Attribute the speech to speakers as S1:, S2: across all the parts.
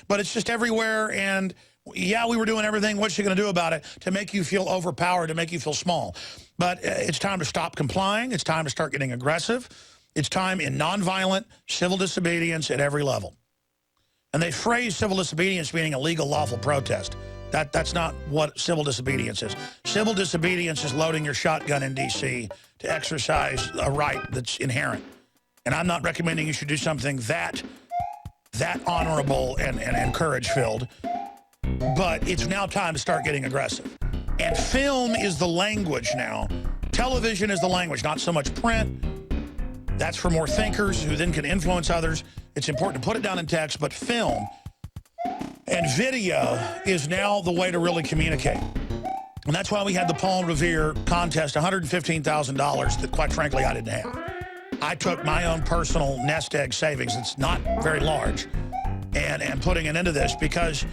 S1: but it's just everywhere. And yeah, we were doing everything. What's she going to do about it to make you feel overpowered, to make you feel small? But it's time to stop complying. It's time to start getting aggressive. It's time in nonviolent civil disobedience at every level. And they phrase civil disobedience meaning a legal, lawful protest. That's not what civil disobedience is. Civil disobedience is loading your shotgun in D.C. to exercise a right that's inherent. And I'm not recommending you should do something that honorable and courage-filled. But it's now time to start getting aggressive. And film is the language now. Television is the language, not so much print. That's for more thinkers who then can influence others. It's important to put it down in text, but film and video is now the way to really communicate. And that's why we had the Paul Revere contest, $115,000 that, quite frankly, I didn't have. I took my own personal nest egg savings, it's not very large, and putting it into this because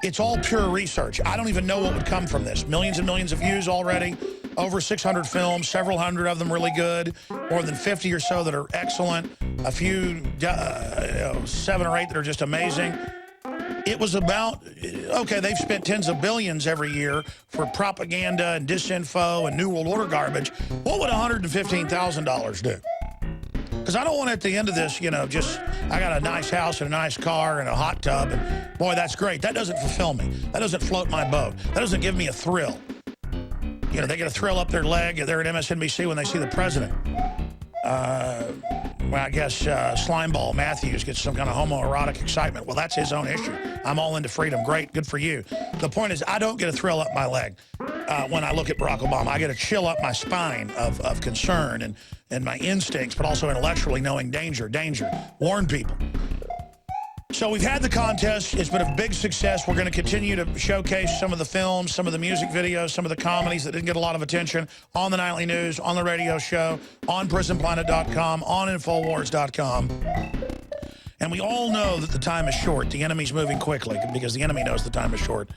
S1: it's all pure research. I don't even know what would come from this. Millions and millions of views already, over 600 films, several hundred of them really good, more than 50 or so that are excellent, a few, 7 or 8 that are just amazing. It was about, okay, they've spent tens of billions every year for propaganda and disinfo and New World Order garbage. What would $115,000 do? Because I don't want at the end of this, just, I got a nice house and a nice car and a hot tub, and boy, that's great. That doesn't fulfill me. That doesn't float my boat. That doesn't give me a thrill. They get a thrill up their leg. They're at MSNBC when they see the president. Well, I guess Slimeball Matthews gets some kind of homoerotic excitement. Well, that's his own issue. I'm all into freedom. Great. Good for you. The point is, I don't get a thrill up my leg when I look at Barack Obama. I get a chill up my spine of concern and my instincts, but also intellectually knowing danger, warn people. So we've had the contest. It's been a big success. We're going to continue to showcase some of the films, some of the music videos, some of the comedies that didn't get a lot of attention on the Nightly News, on the radio show, on PrisonPlanet.com, on Infowars.com. And we all know that the time is short. The enemy's moving quickly because the enemy knows the time is short.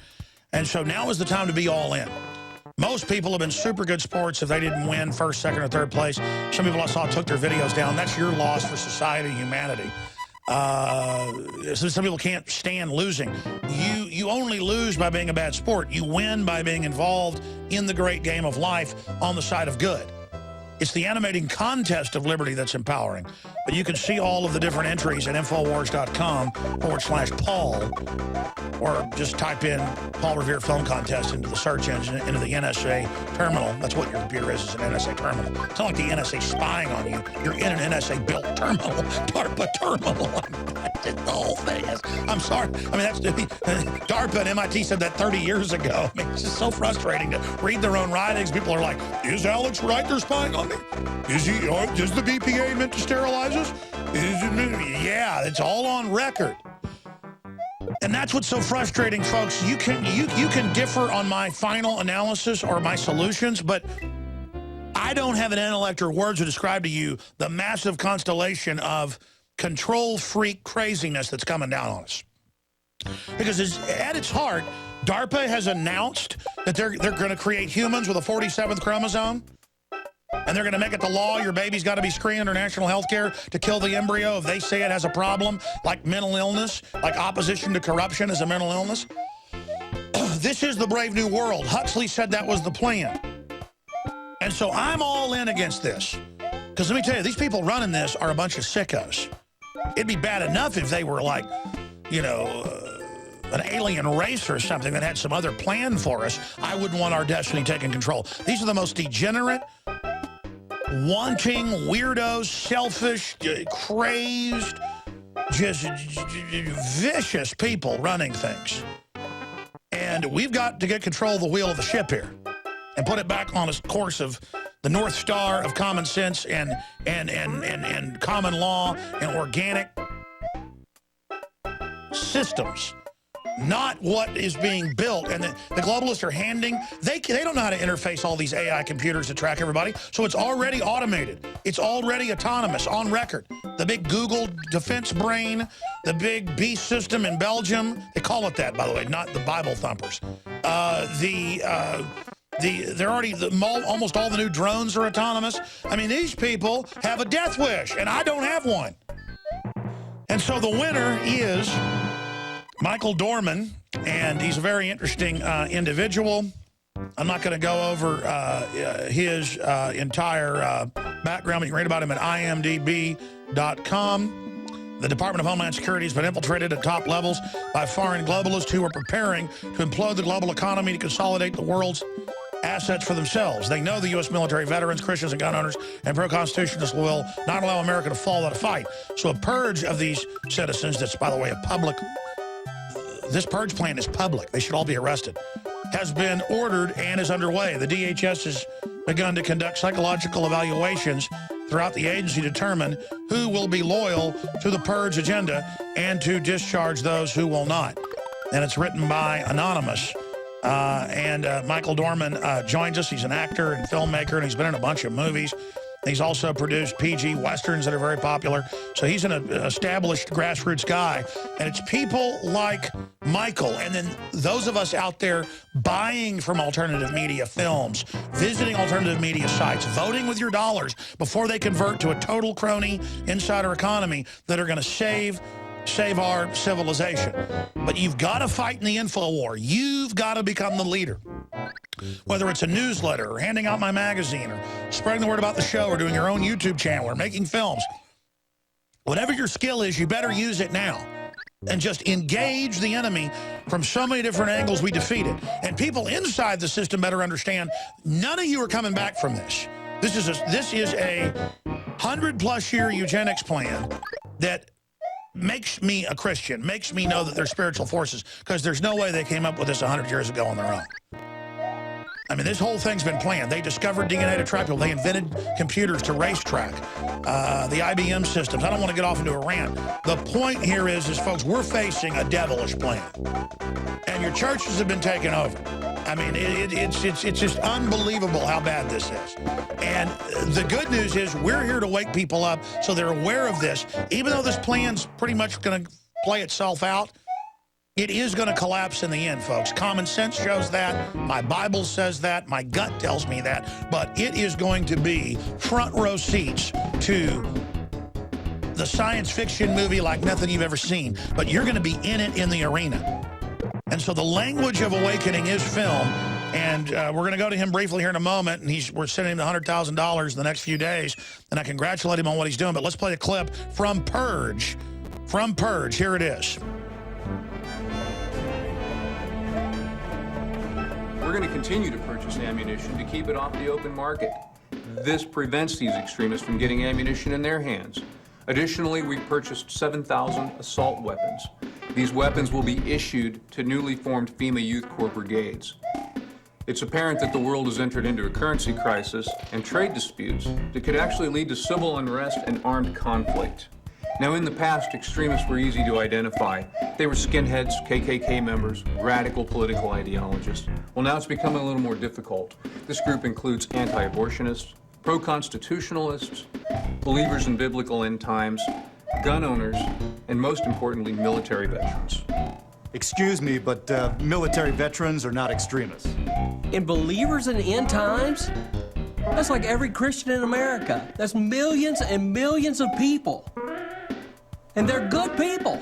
S1: And so now is the time to be all in. Most people have been super good sports if they didn't win first, second, or third place. Some people I saw took their videos down. That's your loss for society and humanity. Some people can't stand losing. You only lose by being a bad sport. You win by being involved in the great game of life on the side of good. It's the animating contest of liberty that's empowering. But you can see all of the different entries at Infowars.com/Paul, or just type in Paul Revere Film Contest into the search engine, into the NSA terminal. That's what your computer is an NSA terminal. It's not like the NSA spying on you. You're in an NSA-built terminal, DARPA terminal. That's the whole thing is. I'm sorry. I mean, that's DARPA and MIT said that 30 years ago. I mean, it's just so frustrating to read their own writings. People are like, is Alex Riker spying on me? Is he? Does the BPA meant to sterilize us? Yeah, it's all on record. And that's what's so frustrating, folks. You can differ on my final analysis or my solutions, but I don't have an intellect or words to describe to you the massive constellation of control freak craziness that's coming down on us. Because at its heart, DARPA has announced that they're going to create humans with a 47th chromosome. And they're going to make it the law. Your baby's got to be screened under national health care to kill the embryo if they say it has a problem, like mental illness, like opposition to corruption is a mental illness. This is the brave new world. Huxley said that was the plan. And so I'm all in against this. Because let me tell you, these people running this are a bunch of sickos. It'd be bad enough if they were like, an alien race or something that had some other plan for us. I wouldn't want our destiny taken control. These are the most degenerate, wanting, weirdos, selfish, crazed, just vicious people running things. And we've got to get control of the wheel of the ship here and put it back on a course of the North Star of common sense and common law and organic systems. Not what is being built. And the globalists are handing, they don't know how to interface all these AI computers to track everybody. So it's already automated. It's already autonomous, on record. The big Google defense brain, the big beast system in Belgium, they call it that, by the way, not the Bible thumpers. Almost all the new drones are autonomous. I mean, these people have a death wish, and I don't have one. And so the winner is Michael Dorman, and he's a very interesting individual. I'm not going to go over his entire background. You can read about him at imdb.com. The Department of Homeland Security has been infiltrated at top levels by foreign globalists who are preparing to implode the global economy to consolidate the world's assets for themselves. They know the U.S. military, veterans, Christians, and gun owners, and pro-constitutionalists will not allow America to fall without a fight. So a purge of these citizens, that's, by the way, a public, this purge plan is public. They should all be arrested, has been ordered and is underway. The DHS has begun to conduct psychological evaluations throughout the agency to determine who will be loyal to the purge agenda and to discharge those who will not. And it's written by Anonymous. Michael Dorman joins us. He's an actor and filmmaker, and he's been in a bunch of movies. He's also produced PG Westerns that are very popular. So he's an established grassroots guy. And it's people like Michael, and then those of us out there buying from alternative media films, visiting alternative media sites, voting with your dollars before they convert to a total crony insider economy that are going to save our civilization. But you've got to fight in the info war. You've got to become the leader. Whether it's a newsletter or handing out my magazine or spreading the word about the show or doing your own YouTube channel or making films. Whatever your skill is, you better use it now. And just engage the enemy from so many different angles we defeated. And people inside the system better understand none of you are coming back from this. This is a 100+ year eugenics plan that makes me a Christian, makes me know that they're spiritual forces, because there's no way they came up with this 100 years ago on their own. I mean, this whole thing's been planned. They discovered DNA to track people. They invented computers to racetrack, the IBM systems. I don't want to get off into a rant. The point here is folks, we're facing a devilish plan. And your churches have been taken over. I mean, it's just unbelievable how bad this is. And the good news is we're here to wake people up so they're aware of this. Even though this plan's pretty much going to play itself out, it is going to collapse in the end, folks. Common sense shows that. My Bible says that. My gut tells me that. But it is going to be front row seats to the science fiction movie like nothing you've ever seen. But you're going to be in it in the arena. And so the language of awakening is film. And we're going to go to him briefly here in a moment. And we're sending him $100,000 in the next few days. And I congratulate him on what he's doing. But let's play a clip from Purge. From Purge. Here it is.
S2: We're going to continue to purchase ammunition to keep it off the open market. This prevents these extremists from getting ammunition in their hands. Additionally, we've purchased 7,000 assault weapons. These weapons will be issued to newly formed FEMA Youth Corps brigades. It's apparent that the world has entered into a currency crisis and trade disputes that could actually lead to civil unrest and armed conflict. Now, in the past, extremists were easy to identify. They were skinheads, KKK members, radical political ideologists. Well, now it's becoming a little more difficult. This group includes anti-abortionists, pro-constitutionalists, believers in biblical end times, gun owners, and most importantly, military veterans.
S3: Excuse me, but military veterans are not extremists.
S4: And believers in end times? That's like every Christian in America. That's millions and millions of people. And they're good people.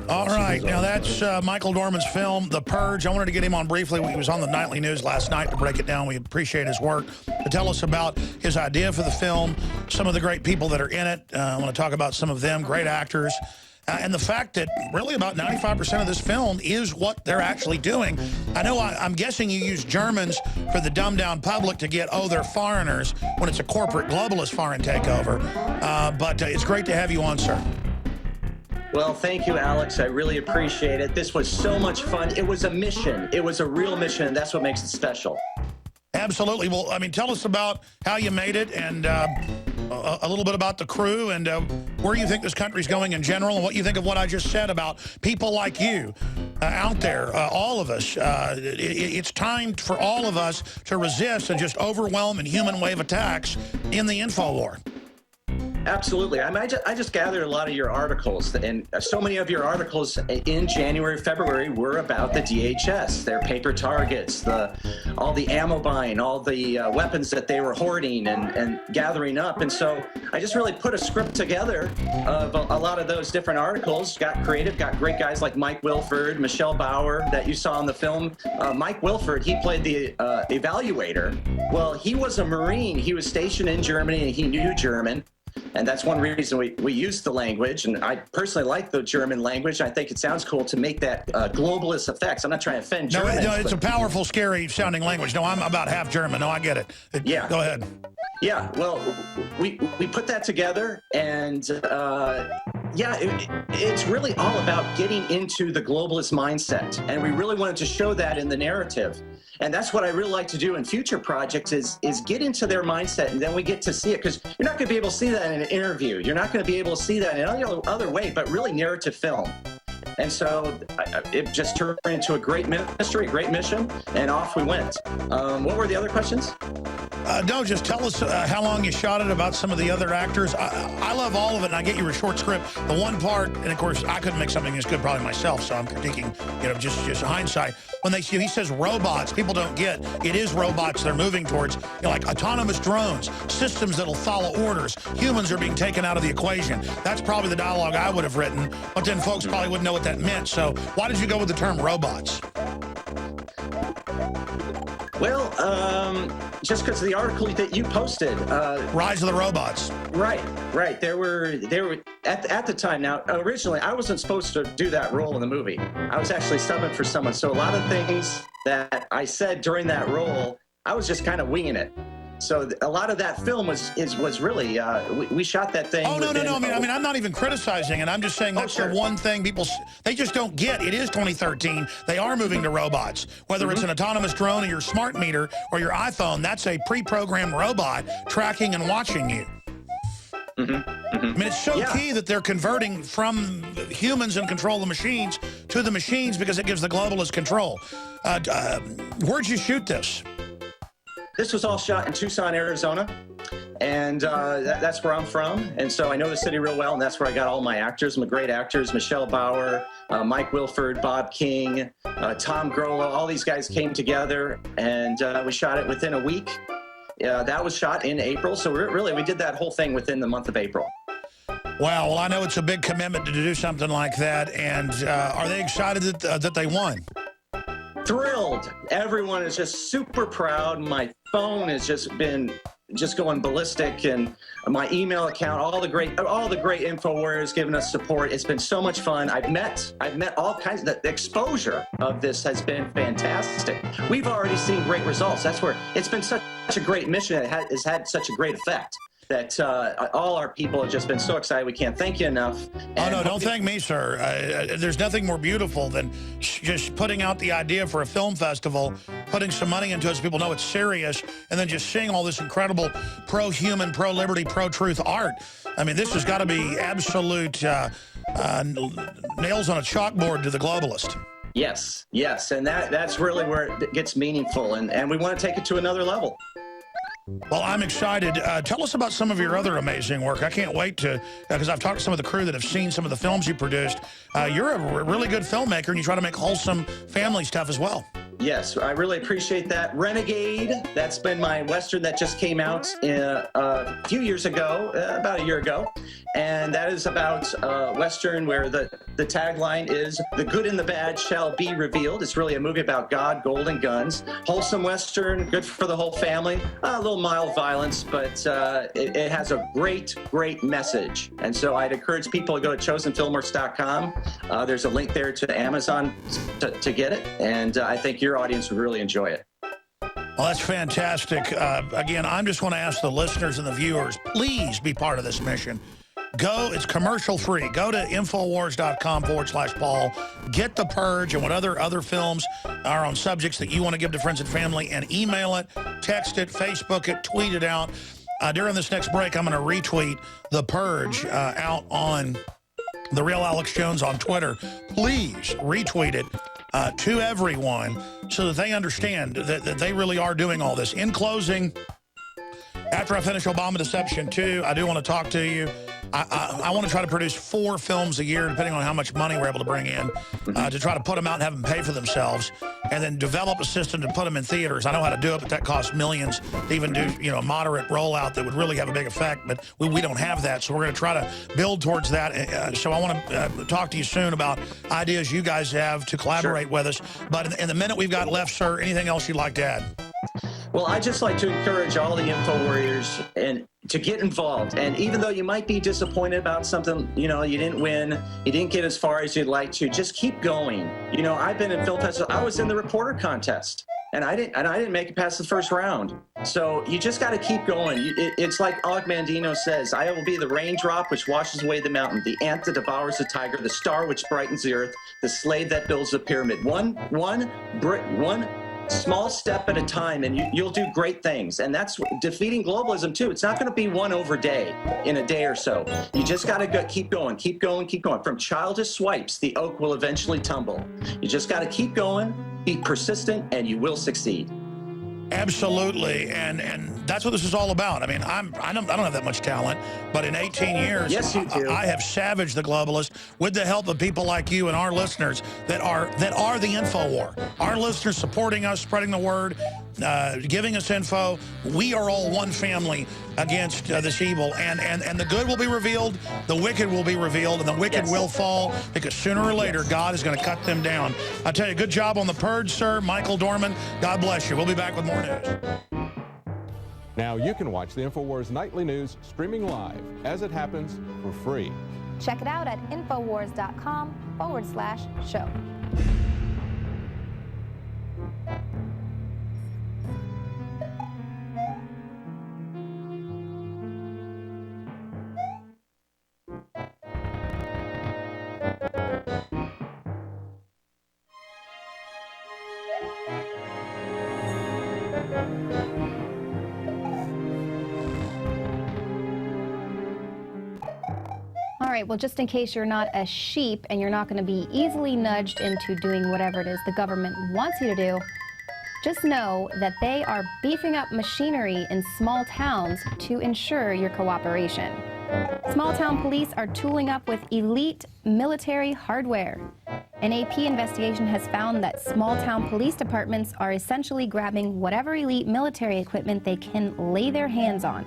S1: All right, now that's Michael Dorman's film, The Purge. I wanted to get him on briefly. He was on the nightly news last night to break it down. We appreciate his work. To tell us about his idea for the film, some of the great people that are in it. I want to talk about some of them, great actors. And the fact that really about 95% of this film is what they're actually doing. I know I'm guessing you use Germans for the dumbed-down public to get, they're foreigners, when it's a corporate globalist foreign takeover. But it's great to have you on, sir.
S5: Well, thank you, Alex. I really appreciate it. This was so much fun. It was a mission. It was a real mission, and that's what makes it special.
S1: Absolutely. Well, I mean, tell us about how you made it and a little bit about the crew and where you think this country's going in general and what you think of what I just said about people like you out there, all of us. It's time for all of us to resist and just overwhelm and human wave attacks in the info war.
S5: Absolutely. I just gathered a lot of your articles, and so many of your articles in January, February were about the DHS, their paper targets, all the ammo buying, all the weapons that they were hoarding and gathering up. And so I just really put a script together of a lot of those different articles, got creative, got great guys like Mike Wilford, Michelle Bauer that you saw in the film. Mike Wilford, he played the evaluator. Well, he was a Marine. He was stationed in Germany, and he knew German. And that's one reason we use the language. And I personally like the German language. I think it sounds cool to make that globalist effects. I'm not trying to offend Germans.
S1: No, it's a powerful, scary sounding language. No, I'm about half German. No, I get it.
S5: Yeah.
S1: Go ahead.
S5: Yeah, well, we put that together, and it's really all about getting into the globalist mindset. And we really wanted to show that in the narrative. And that's what I really like to do in future projects is get into their mindset, and then we get to see it, because you're not going to be able to see that in an interview. You're not going to be able to see that in any other way, but really narrative film. And so it just turned into a great mystery, great mission, and off we went. What were the other questions?
S1: No, just tell us how long you shot it, about some of the other actors. I love all of it, and I get you a short script. The one part, and of course, I couldn't make something as good probably myself, so I'm critiquing, just hindsight. When he says robots, people don't get, it is robots they're moving towards, like autonomous drones, systems that'll follow orders. Humans are being taken out of the equation. That's probably the dialogue I would have written, but then folks probably wouldn't know what that meant. So why did you go with the term robots?
S5: Well, just because of the article that you posted.
S1: Rise of the Robots.
S5: Right. There were at the time. Now, originally, I wasn't supposed to do that role in the movie. I was actually subbing for someone. So a lot of things that I said during that role, I was just kind of winging it. So a lot of that film was really we shot that thing.
S1: Oh no! I mean, I'm not even criticizing it. I'm just saying that's the one thing they just don't get. It is 2013. They are moving to robots. Whether it's an autonomous drone or your smart meter or your iPhone, that's a pre-programmed robot tracking and watching you. I mean, it's so key that they're converting from humans and control the machines to the machines, because it gives the globalists control. Where'd you shoot this?
S5: This was all shot in Tucson, Arizona, and that's where I'm from. And so I know the city real well, and that's where I got all my actors, some great actors, Michelle Bauer, Mike Wilford, Bob King, Tom Grola. All these guys came together, and we shot it within a week. That was shot in April, so we did that whole thing within the month of April.
S1: Wow, well, I know it's a big commitment to do something like that, and are they excited that they won?
S5: Thrilled. Everyone is just super proud. My phone has just been going ballistic, and my email account, all the great InfoWarriors giving us support. It's been so much fun. I've met all kinds of, the exposure of this has been fantastic. We've already seen great results. That's where it's been such a great mission. It has had such a great effect that all our people have just been so excited. We can't thank you enough.
S1: Oh, no, don't thank me, sir. There's nothing more beautiful than just putting out the idea for a film festival, putting some money into it so people know it's serious, and then just seeing all this incredible pro-human, pro-liberty, pro-truth art. I mean, this has got to be absolute nails on a chalkboard to the globalist.
S5: Yes, and that's really where it gets meaningful, and we want to take it to another level.
S1: Well, I'm excited. Tell us about some of your other amazing work. I can't wait to, because I've talked to some of the crew that have seen some of the films you produced. You're a really good filmmaker, and you try to make wholesome family stuff as well.
S5: Yes, I really appreciate that. Renegade, that's been my Western that just came out a few years ago, about a year ago. And that is about Western where the tagline is, "The good and the bad shall be revealed." It's really a movie about God, gold, and guns. Wholesome Western, good for the whole family. A little mild violence, but it has a great message. And so I'd encourage people to go to chosenfilmworks.com. There's a link there to Amazon to get it. And I think your audience would really enjoy it.
S1: Well, that's fantastic. Again, I'm just want to ask the listeners and the viewers, please be part of this mission. Go, it's commercial free. Go to Infowars.com/Paul. Get The Purge and what other films are on subjects that you want to give to friends and family, and email it, text it, Facebook it, tweet it out. During this next break, I'm going to retweet The Purge out on The Real Alex Jones on Twitter. Please retweet it to everyone so that they understand that they really are doing all this. In closing, After I finish Obama Deception 2, I do want to talk to you. I want to try to produce 4 films a year, depending on how much money we're able to bring in, to try to put them out and have them pay for themselves, and then develop a system to put them in theaters. I know how to do it, but that costs millions to even do, a moderate rollout that would really have a big effect, but we don't have that, so we're going to try to build towards that. So I want to talk to you soon about ideas you guys have to collaborate with us. But in the minute we've got left, sir, anything else you'd like to add?
S5: Well, I'd just like to encourage all the info warriors and to get involved. And even though you might be disappointed about something, you didn't win, you didn't get as far as you'd like to, just keep going. I've been in film festival. I was in the reporter contest, and I didn't make it past the first round. So you just got to keep going. It's like Og Mandino says, I will be the raindrop which washes away the mountain, the ant that devours the tiger, the star which brightens the earth, the slave that builds the pyramid. One small step at a time, and you'll do great things. And that's defeating globalism too. It's not going to be won over in a day or so. You just got to keep going. From childish swipes, the oak will eventually tumble. You just got to keep going, be persistent, and you will succeed.
S1: Absolutely, and that's what this is all about. I mean, I don't have that much talent, but in 18 years,
S5: yes, you do.
S1: I have savaged the globalists with the help of people like you and our listeners that are the info war. Our listeners supporting us, spreading the word, giving us info. We are all one family against this evil, and the good will be revealed, the wicked will be revealed, and the wicked will fall, because sooner or later God is going to cut them down. I tell you, good job on the purge, sir. Michael Dorman, God bless you. We'll be back with more news.
S6: Now you can watch the InfoWars Nightly News streaming live as it happens for free.
S7: Check it out at Infowars.com/show. All right, well, just in case you're not a sheep and you're not going to be easily nudged into doing whatever it is the government wants you to do, just know that they are beefing up machinery in small towns to ensure your cooperation. Small town police are tooling up with elite military hardware. An AP investigation has found that small town police departments are essentially grabbing whatever elite military equipment they can lay their hands on.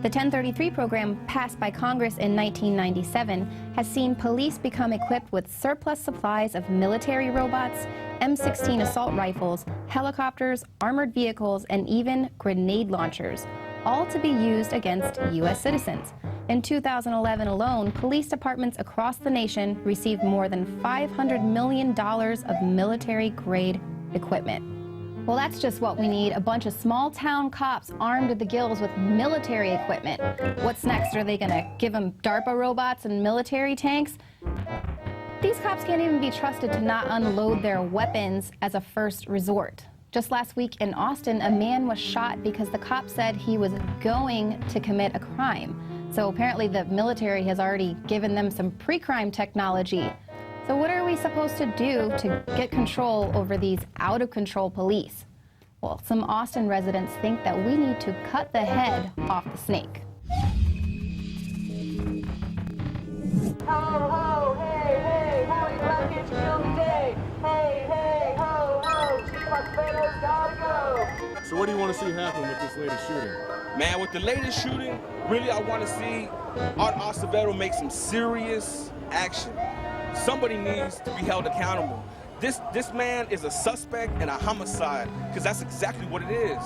S7: The 1033 program, passed by Congress in 1997, has seen police become equipped with surplus supplies of military robots, M16 assault rifles, helicopters, armored vehicles, and even grenade launchers, all to be used against U.S. citizens. In 2011 alone, police departments across the nation received more than $500 million of military-grade equipment. Well, that's just what we need, a bunch of small-town cops armed to the gills with military equipment. What's next? Are they going to give them DARPA robots and military tanks? These cops can't even be trusted to not unload their weapons as a first resort. Just last week in Austin, a man was shot because the cop said he was going to commit a crime. So apparently the military has already given them some pre-crime technology. So what are we supposed to do to get control over these out-of-control police? Well, some Austin residents think that we need to cut the head off the snake.
S8: Ho, ho, hey, hey, how you gonna get your bill today? Hey, hey, ho, ho, Chief Osvaldo's gotta go.
S9: So what do you want to see happen with this latest shooting?
S10: Man, with the latest shooting, really I want to see Art Acevedo make some serious action. Somebody needs to be held accountable. This man is a suspect in a homicide, because that's exactly what it is.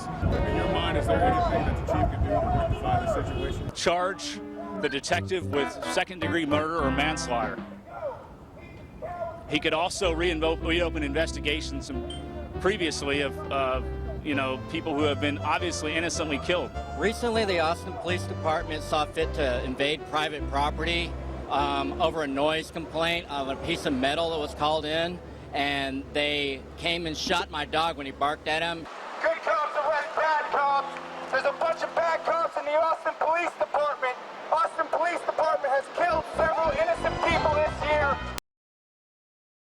S9: In your mind, is there anything that the chief can do to rectify the situation?
S11: Charge the detective with second-degree murder or manslaughter. He could also reopen investigations previously of people who have been obviously innocently killed.
S12: Recently, the Austin Police Department saw fit to invade private property over a noise complaint of a piece of metal that was called in, and they came and shot my dog when he barked at him.
S8: Good cops arrest bad cops. There's a bunch of bad cops in the Austin Police Department.